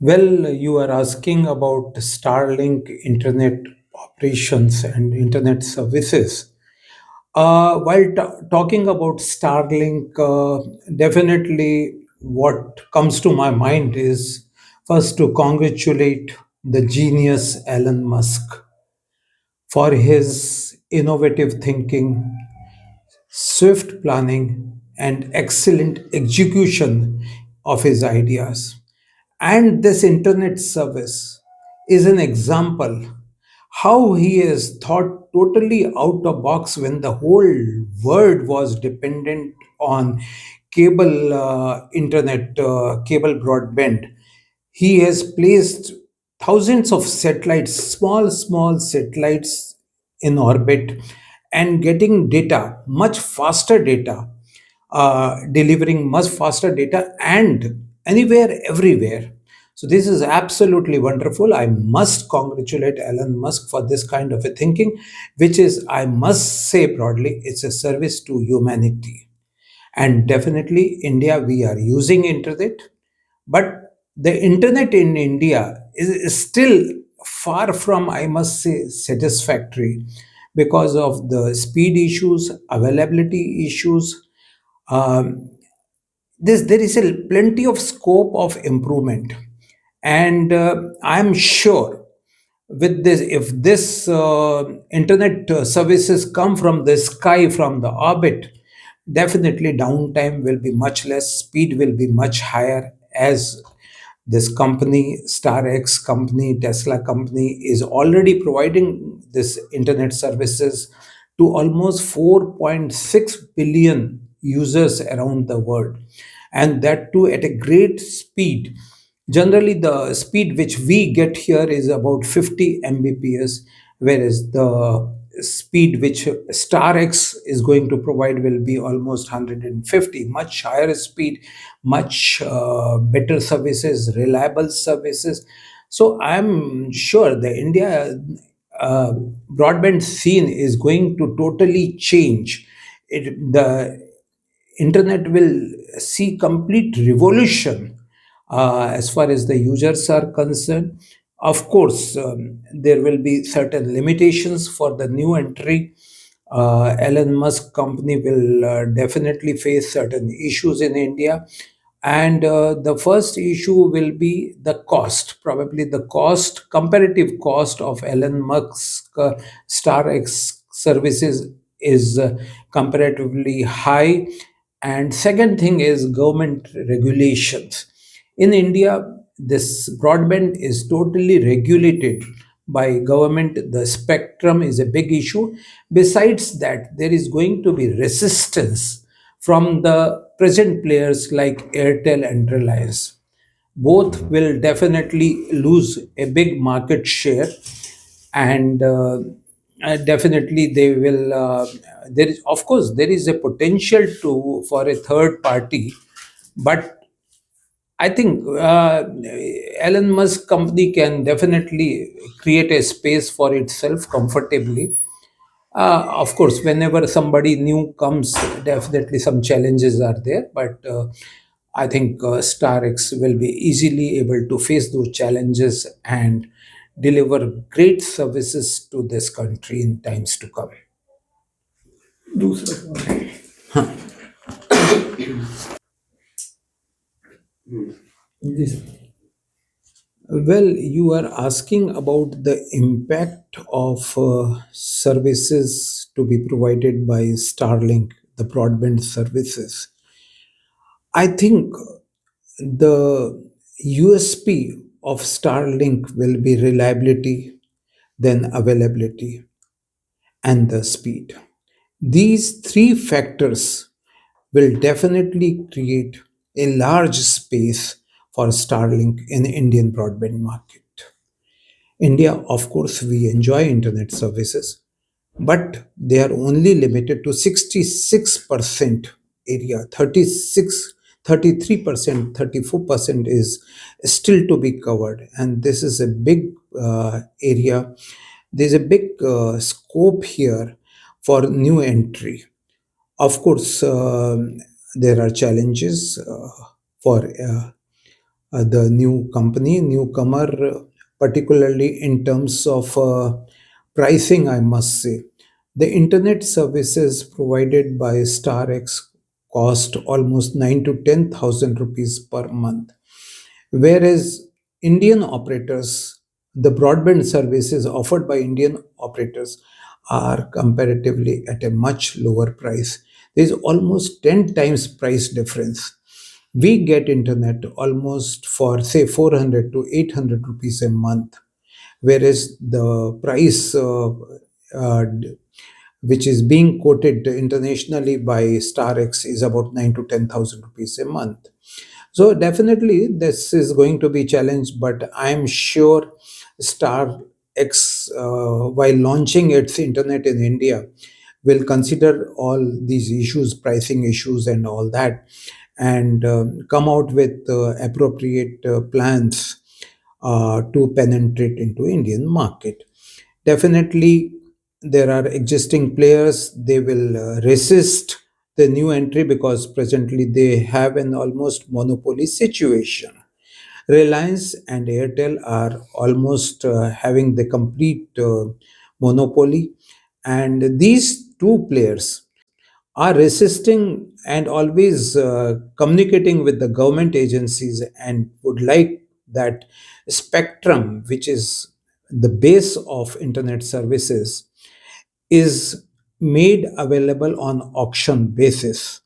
Well, you are asking about Starlink internet operations and internet services. While talking about Starlink, definitely what comes to my mind is first to congratulate the genius Elon Musk for his innovative thinking, swift planning, and excellent execution of his ideas. And this internet service is an example how he has thought totally out of box when the whole world was dependent on cable internet, cable broadband. He has placed thousands of satellites, small satellites in orbit and getting data, much faster data, delivering much faster data and anywhere, everywhere. So this is absolutely wonderful. I must congratulate Elon Musk for this kind of a thinking, which is, I must say broadly, it's a service to humanity. And definitely, India, we are using internet, but the internet in India is still far from, I must say, satisfactory because of the speed issues, availability issues. Um, there is a plenty of scope of improvement, and I'm sure with this, if this internet services come from the sky, from the orbit, definitely downtime will be much less, speed will be much higher, as this company, StarX company, Tesla company, is already providing this internet services to almost 4.6 billion users around the world, and that too at a great speed. Generally, the speed which we get here is about 50 Mbps, whereas the speed which StarX is going to provide will be almost 150, much higher speed, much better services, reliable services. So I'm sure the India uh, broadband scene is going to totally change. The internet will see complete revolution as far as the users are concerned. Of course, there will be certain limitations for the new entry. Elon Musk company will definitely face certain issues in India. And the first issue will be the cost, probably the cost, comparative cost of Elon Musk's StarX services is comparatively high. And second thing is government regulations. In India, this broadband is totally regulated by government. The spectrum is a big issue. Besides that, there is going to be resistance from the present players like Airtel and Reliance. Both will definitely lose a big market share, and definitely they will. There is, of course, there is a potential to for a third party, but I think Elon Musk company can definitely create a space for itself comfortably. Of course, whenever somebody new comes, definitely some challenges are there, but I think StarX will be easily able to face those challenges and deliver great services to this country in times to come. Well, you are asking about the impact of services to be provided by Starlink, the broadband services. I think the USP of Starlink will be reliability, then availability, and the speed. These three factors will definitely create a large space for Starlink in the Indian broadband market. India, of course, we enjoy internet services, but they are only limited to 66% area. 33%, 34% is still to be covered. And this is a big area. There's a big scope here for new entry. Of course, there are challenges for the new company, newcomer, particularly in terms of pricing, I must say. The internet services provided by StarX cost almost 9 to 10,000 rupees per month, whereas Indian operators, the broadband services offered by Indian operators are comparatively at a much lower price. There is almost 10 times price difference. We get internet almost for say 400 to 800 rupees a month, whereas the price which is being quoted internationally by StarX is about 9 to 10,000 rupees a month. So definitely this is going to be challenged, but I'm sure Star X, while launching its internet in India, will consider all these issues, pricing issues, and all that, and come out with appropriate plans to penetrate into Indian market. Definitely, there are existing players. They will resist the new entry because presently they have an almost monopoly situation. Reliance and Airtel are almost having the complete monopoly, and these two players are resisting and always communicating with the government agencies and would like that spectrum, which is the base of internet services, is made available on auction basis.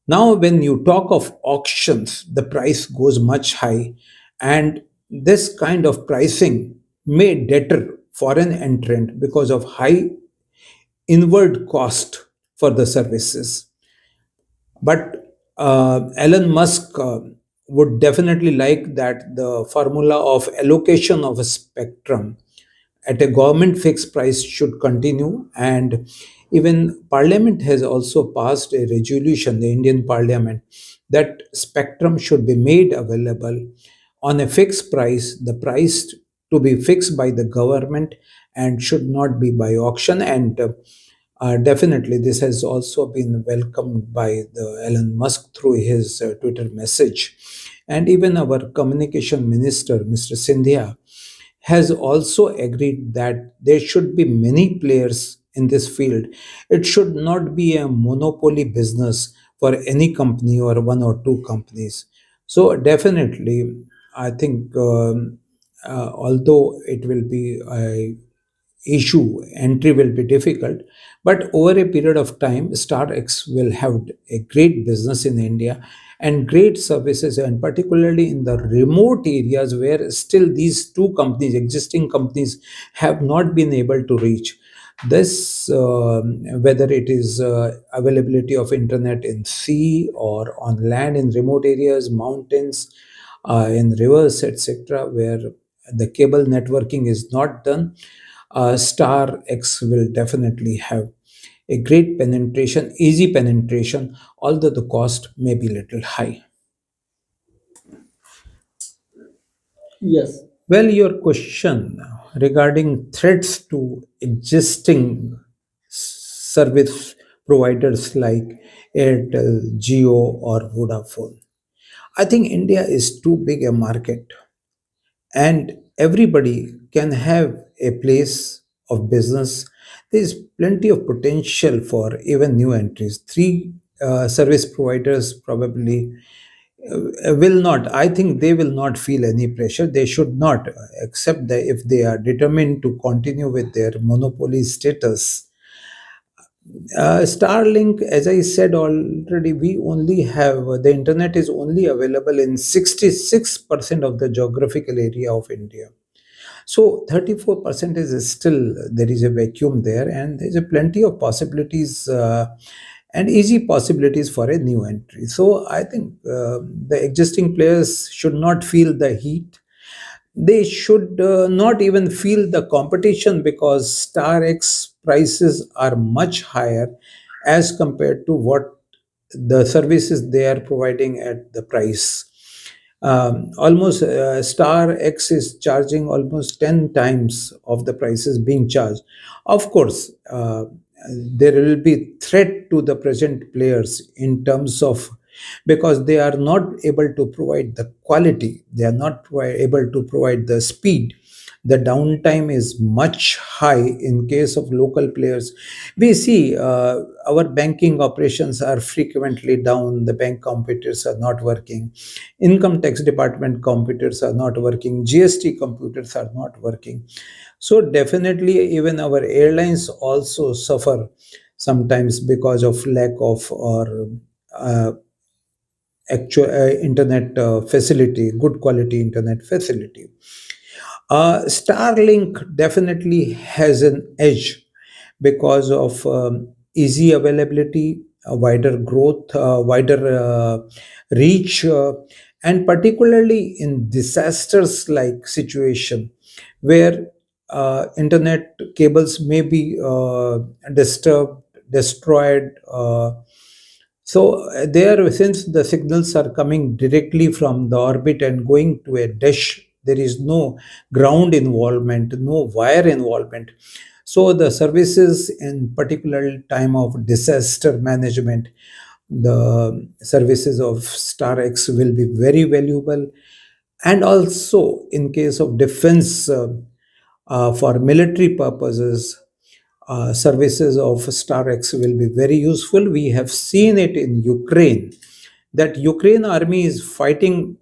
Now, when you talk of auctions, the price goes much high, and this kind of pricing may deter foreign entrant because of high inward cost for the services. But Elon Musk would definitely like that the formula of allocation of a spectrum at a government fixed price should continue. And even Parliament has also passed a resolution, the Indian Parliament, that spectrum should be made available on a fixed price, the price to be fixed by the government and should not be by auction. And definitely, this has also been welcomed by the Elon Musk through his Twitter message. And even our communication minister, Mr. Sindhya, has also agreed that there should be many players in this field. It should not be a monopoly business for any company or one or two companies. So, definitely, I think although it will be a issue, entry will be difficult, but over a period of time StarX will have a great business in India and great services, and particularly in the remote areas where still these two companies, existing companies, have not been able to reach this, whether it is availability of internet in sea or on land, in remote areas, mountains, in rivers, etc., where the cable networking is not done. Star X will definitely have a great penetration, easy penetration, although the cost may be little high. Yes. Well, your question regarding threats to existing service providers like Airtel, Geo, or Vodafone. I think India is too big a market and everybody can have a place of business. There is plenty of potential for even new entries. Three service providers probably will not. I think they will not feel any pressure. They should not, except that if they are determined to continue with their monopoly status. Starlink, as I said already, we only have the internet is only available in 66% of the geographical area of India. So 34% is still there is a vacuum there, and there's a plenty of possibilities and easy possibilities for a new entry. So I think the existing players should not feel the heat. They should not even feel the competition because Star X prices are much higher as compared to what the services they are providing at the price. Almost Star X is charging almost 10 times of the prices being charged. Of course, there will be threat to the present players in terms of because they are not able to provide the quality, they are not able to provide the speed. The downtime is much high in case of local players. We see our banking operations are frequently down, the bank computers are not working, income tax department computers are not working, GST computers are not working. So definitely even our airlines also suffer sometimes because of lack of or uh, actual internet facility, good quality internet facility. Starlink definitely has an edge because of easy availability, wider growth, wider reach, and particularly in disasters like situation where internet cables may be disturbed, destroyed. There, since the signals are coming directly from the orbit and going to a dish, there is no ground involvement, no wire involvement. So the services, in particular time of disaster management, the services of StarX will be very valuable. And also in case of defense, for military purposes, services of StarX will be very useful. We have seen it in Ukraine, that Ukraine army is fighting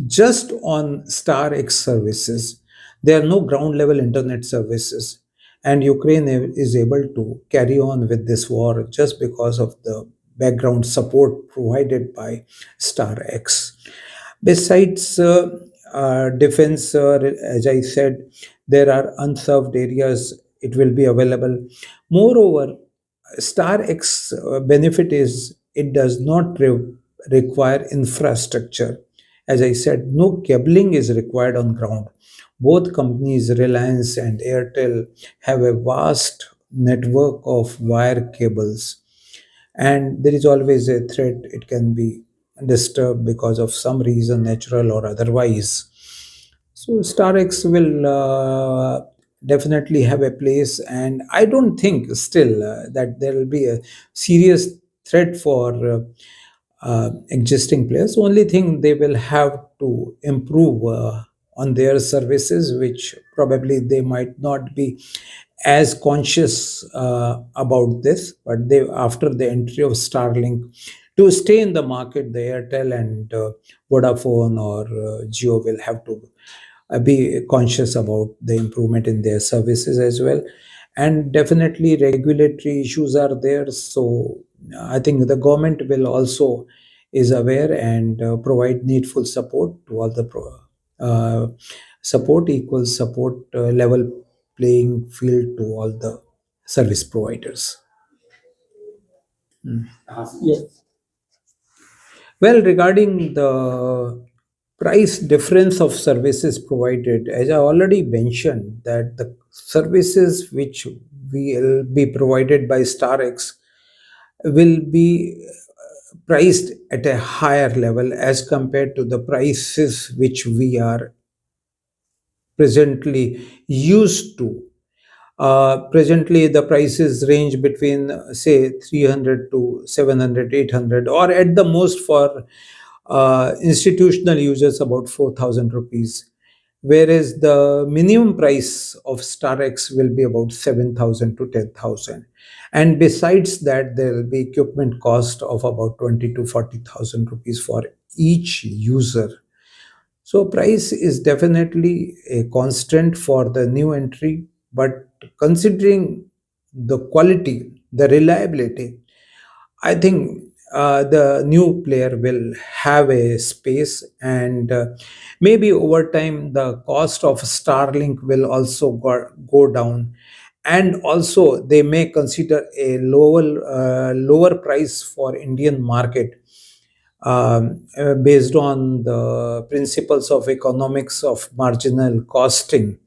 just on StarX services. There are no ground level internet services, and Ukraine is able to carry on with this war just because of the background support provided by StarX. Besides defense, as I said, there are unserved areas, it will be available. Moreover, Star X benefit is it does not require infrastructure. As I said, no cabling is required on ground. Both companies, Reliance and Airtel, have a vast network of wire cables, and there is always a threat it can be disturbed because of some reason, natural or otherwise. So StarX will definitely have a place, and I don't think still that there will be a serious threat for existing players. Only thing they will have to improve on their services, which probably they might not be as conscious about this. But they, after the entry of Starlink, to stay in the market, the Airtel and Vodafone or Geo will have to be conscious about the improvement in their services as well. And definitely regulatory issues are there, so I think the government will also is aware and provide needful support to all the uh, support, equal support, level playing field to all the service providers. Mm. Yes. Well, regarding the price difference of services provided, as I already mentioned, that the services which will be provided by StarX will be priced at a higher level as compared to the prices which we are presently used to. Presently, the prices range between, say, 300 to 700, 800, or at the most for institutional users, about 4,000 rupees. Whereas the minimum price of StarX will be about 7,000 to 10,000. And besides that, there will be equipment cost of about 20 to 40,000 rupees for each user. So price is definitely a constant for the new entry, but considering the quality, the reliability, I think the new player will have a space, and maybe over time the cost of Starlink will also go down, and also they may consider a lower price for Indian market, based on the principles of economics of marginal costing.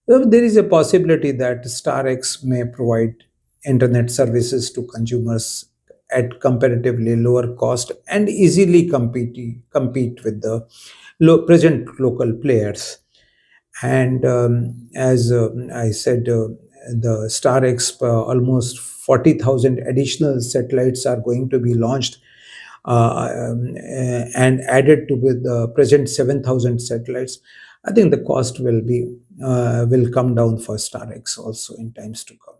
So there is a possibility that StarX may provide internet services to consumers at comparatively lower cost and easily compete with the present local players. And as I said, the StarX, almost 40,000 additional satellites are going to be launched and added to with the present 7,000 satellites, I think the cost will come down for StarX also in times to come.